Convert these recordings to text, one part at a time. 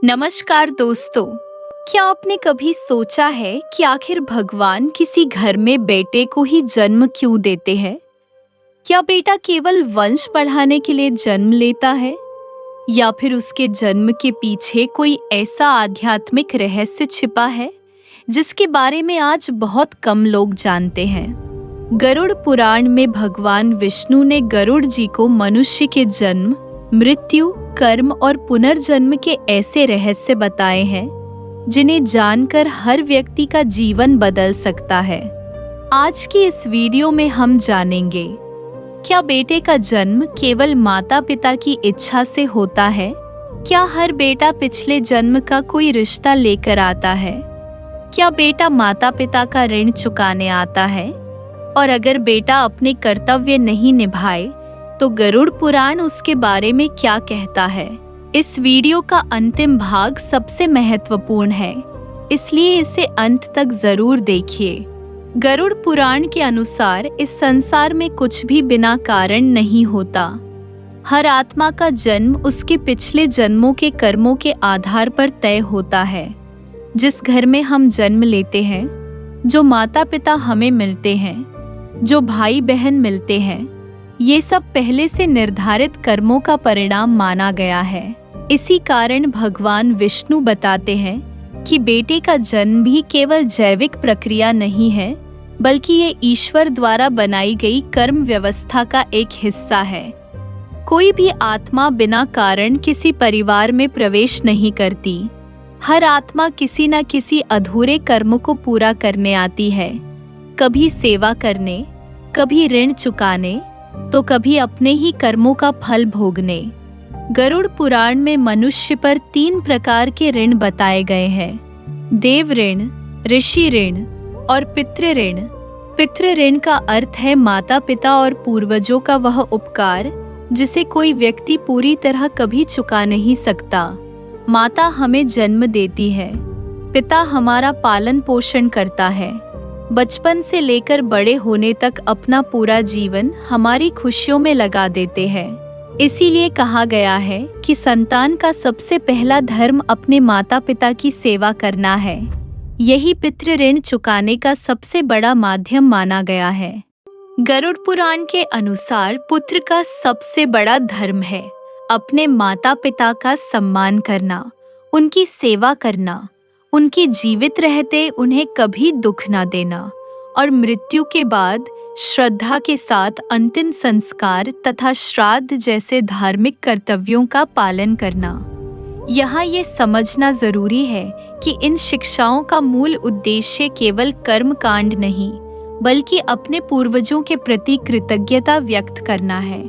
नमस्कार दोस्तों। क्या आपने कभी सोचा है कि आखिर भगवान किसी घर में बेटे को ही जन्म क्यों देते हैं? क्या बेटा केवल वंश बढ़ाने के लिए जन्म लेता है या फिर उसके जन्म के पीछे कोई ऐसा आध्यात्मिक रहस्य छिपा है जिसके बारे में आज बहुत कम लोग जानते हैं? गरुड़ पुराण में भगवान विष्णु ने गरुड़ जी को मनुष्य के जन्म, मृत्यु, कर्म और पुनर्जन्म के ऐसे रहस्य बताए हैं जिन्हें जानकर हर व्यक्ति का जीवन बदल सकता है। आज की इस वीडियो में हम जानेंगे, क्या बेटे का जन्म केवल माता पिता की इच्छा से होता है? क्या हर बेटा पिछले जन्म का कोई रिश्ता लेकर आता है? क्या बेटा माता पिता का ऋण चुकाने आता है? और अगर बेटा अपने कर्तव्य नहीं निभाए तो गरुड़ पुराण उसके बारे में क्या कहता है? इस वीडियो का अंतिम भाग सबसे महत्वपूर्ण है, इसलिए इसे अंत तक जरूर देखिए। गरुड़ पुराण के अनुसार इस संसार में कुछ भी बिना कारण नहीं होता। हर आत्मा का जन्म उसके पिछले जन्मों के कर्मों के आधार पर तय होता है। जिस घर में हम जन्म लेते हैं, जो माता पिता हमें मिलते हैं, जो भाई बहन मिलते हैं, ये सब पहले से निर्धारित कर्मों का परिणाम माना गया है। इसी कारण भगवान विष्णु बताते हैं कि बेटे का जन्म भी केवल जैविक प्रक्रिया नहीं है, बल्कि ये ईश्वर द्वारा बनाई गई कर्म व्यवस्था का एक हिस्सा है। कोई भी आत्मा बिना कारण किसी परिवार में प्रवेश नहीं करती। हर आत्मा किसी न किसी अधूरे कर्म को पूरा करने आती है, कभी सेवा करने, कभी ऋण चुकाने, तो कभी अपने ही कर्मों का फल भोगने। गरुड़ पुराण में मनुष्य पर 3 प्रकार के ऋण बताए गए हैं: देव ऋण, ऋषि ऋण और पितृ ऋण। पितृ ऋण का अर्थ है माता पिता और पूर्वजों का वह उपकार जिसे कोई व्यक्ति पूरी तरह कभी चुका नहीं सकता। माता हमें जन्म देती है, पिता हमारा पालन पोषण करता है, बचपन से लेकर बड़े होने तक अपना पूरा जीवन हमारी खुशियों में लगा देते हैं। इसीलिए कहा गया है कि संतान का सबसे पहला धर्म अपने माता पिता की सेवा करना है। यही पितृ ऋण चुकाने का सबसे बड़ा माध्यम माना गया है। गरुड़ पुराण के अनुसार पुत्र का सबसे बड़ा धर्म है अपने माता पिता का सम्मान करना, उनकी सेवा करना, उनके जीवित रहते उन्हें कभी दुख न देना और मृत्यु के बाद श्रद्धा के साथ अंतिम संस्कार तथा श्राद्ध जैसे धार्मिक कर्तव्यों का पालन करना। यहाँ ये समझना जरूरी है कि इन शिक्षाओं का मूल उद्देश्य केवल कर्म कांड नहीं, बल्कि अपने पूर्वजों के प्रति कृतज्ञता व्यक्त करना है।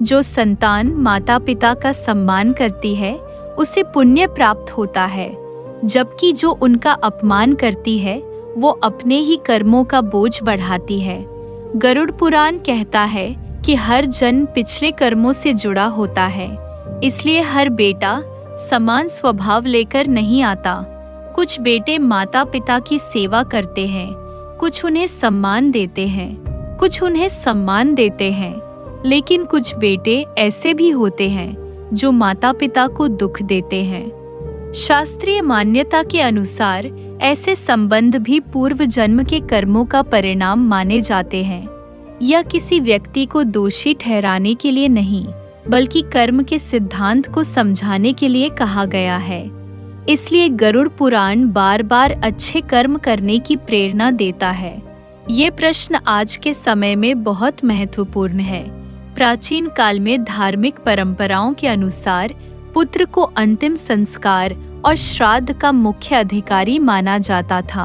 जो संतान माता पिता का सम्मान करती है उसे पुण्य प्राप्त होता है, जबकि जो उनका अपमान करती है वो अपने ही कर्मों का बोझ बढ़ाती है। गरुड़ पुराण कहता है कि हर जन्म पिछले कर्मों से जुड़ा होता है, इसलिए हर बेटा समान स्वभाव लेकर नहीं आता। कुछ बेटे माता पिता की सेवा करते हैं, कुछ उन्हें सम्मान देते हैं, कुछ उन्हें सम्मान देते हैं, लेकिन कुछ बेटे ऐसे भी होते हैं जो माता पिता को दुख देते हैं। शास्त्रीय मान्यता के अनुसार ऐसे संबंध भी पूर्व जन्म के कर्मों का परिणाम माने जाते हैं। यह किसी व्यक्ति को दोषी ठहराने के लिए नहीं, बल्कि कर्म के सिद्धांत को समझाने के लिए कहा गया है। इसलिए गरुड़ पुराण बार बार अच्छे कर्म करने की प्रेरणा देता है। ये प्रश्न आज के समय में बहुत महत्वपूर्ण है। प्राचीन काल में धार्मिक परंपराओं के अनुसार पुत्र को अंतिम संस्कार और श्राद्ध का मुख्य अधिकारी माना जाता था,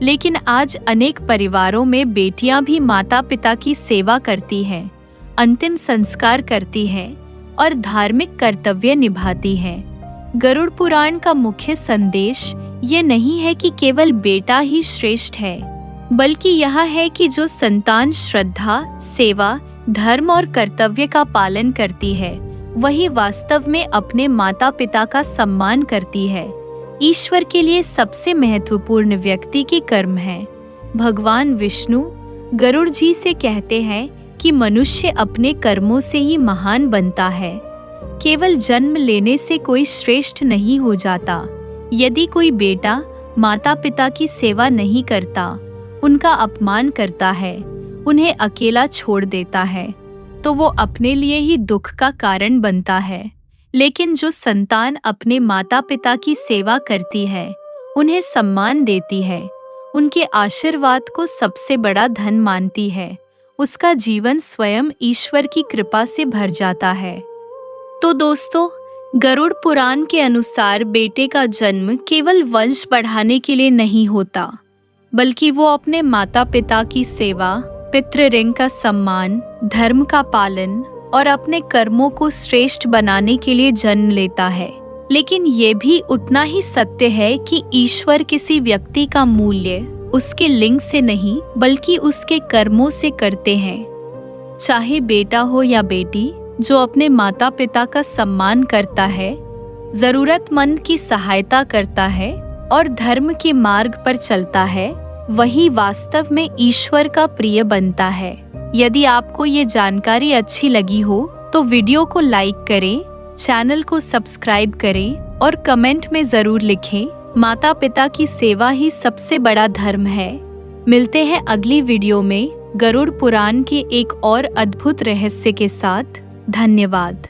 लेकिन आज अनेक परिवारों में बेटियां भी माता पिता की सेवा करती हैं, अंतिम संस्कार करती हैं और धार्मिक कर्तव्य निभाती हैं। गरुड़ पुराण का मुख्य संदेश ये नहीं है कि केवल बेटा ही श्रेष्ठ है, बल्कि यह है कि जो संतान श्रद्धा, सेवा, धर्म और कर्तव्य का पालन करती है वही वास्तव में अपने माता पिता का सम्मान करती है। ईश्वर के लिए सबसे महत्वपूर्ण व्यक्ति के कर्म हैं। भगवान विष्णु गरुड़ जी से कहते हैं कि मनुष्य अपने कर्मों से ही महान बनता है। केवल जन्म लेने से कोई श्रेष्ठ नहीं हो जाता। यदि कोई बेटा माता पिता की सेवा नहीं करता, उनका अपमान करता है, उन्हें अकेला छोड़ देता है, तो वो अपने लिए ही दुख का कारण बनता है। लेकिन जो संतान अपने माता पिता की सेवा करती है, उन्हें सम्मान देती है, उनके आशीर्वाद को सबसे बड़ा धन मानती है, उसका जीवन स्वयं ईश्वर की कृपा से भर जाता है। तो दोस्तों, गरुड़ पुराण के अनुसार बेटे का जन्म केवल वंश बढ़ाने के लिए नहीं होता, बल्कि वो अपने माता पिता की सेवा, पितृ का सम्मान, धर्म का पालन और अपने कर्मों को श्रेष्ठ बनाने के लिए जन्म लेता है। लेकिन ये भी उतना ही सत्य है कि ईश्वर किसी व्यक्ति का मूल्य उसके लिंग से नहीं, बल्कि उसके कर्मों से करते हैं। चाहे बेटा हो या बेटी, जो अपने माता पिता का सम्मान करता है, जरूरतमंद की सहायता करता है और धर्म के मार्ग पर चलता है, वही वास्तव में ईश्वर का प्रिय बनता है। यदि आपको ये जानकारी अच्छी लगी हो तो वीडियो को लाइक करें, चैनल को सब्सक्राइब करें और कमेंट में जरूर लिखें, माता पिता की सेवा ही सबसे बड़ा धर्म है। मिलते हैं अगली वीडियो में गरुड़ पुराण के एक और अद्भुत रहस्य के साथ। धन्यवाद।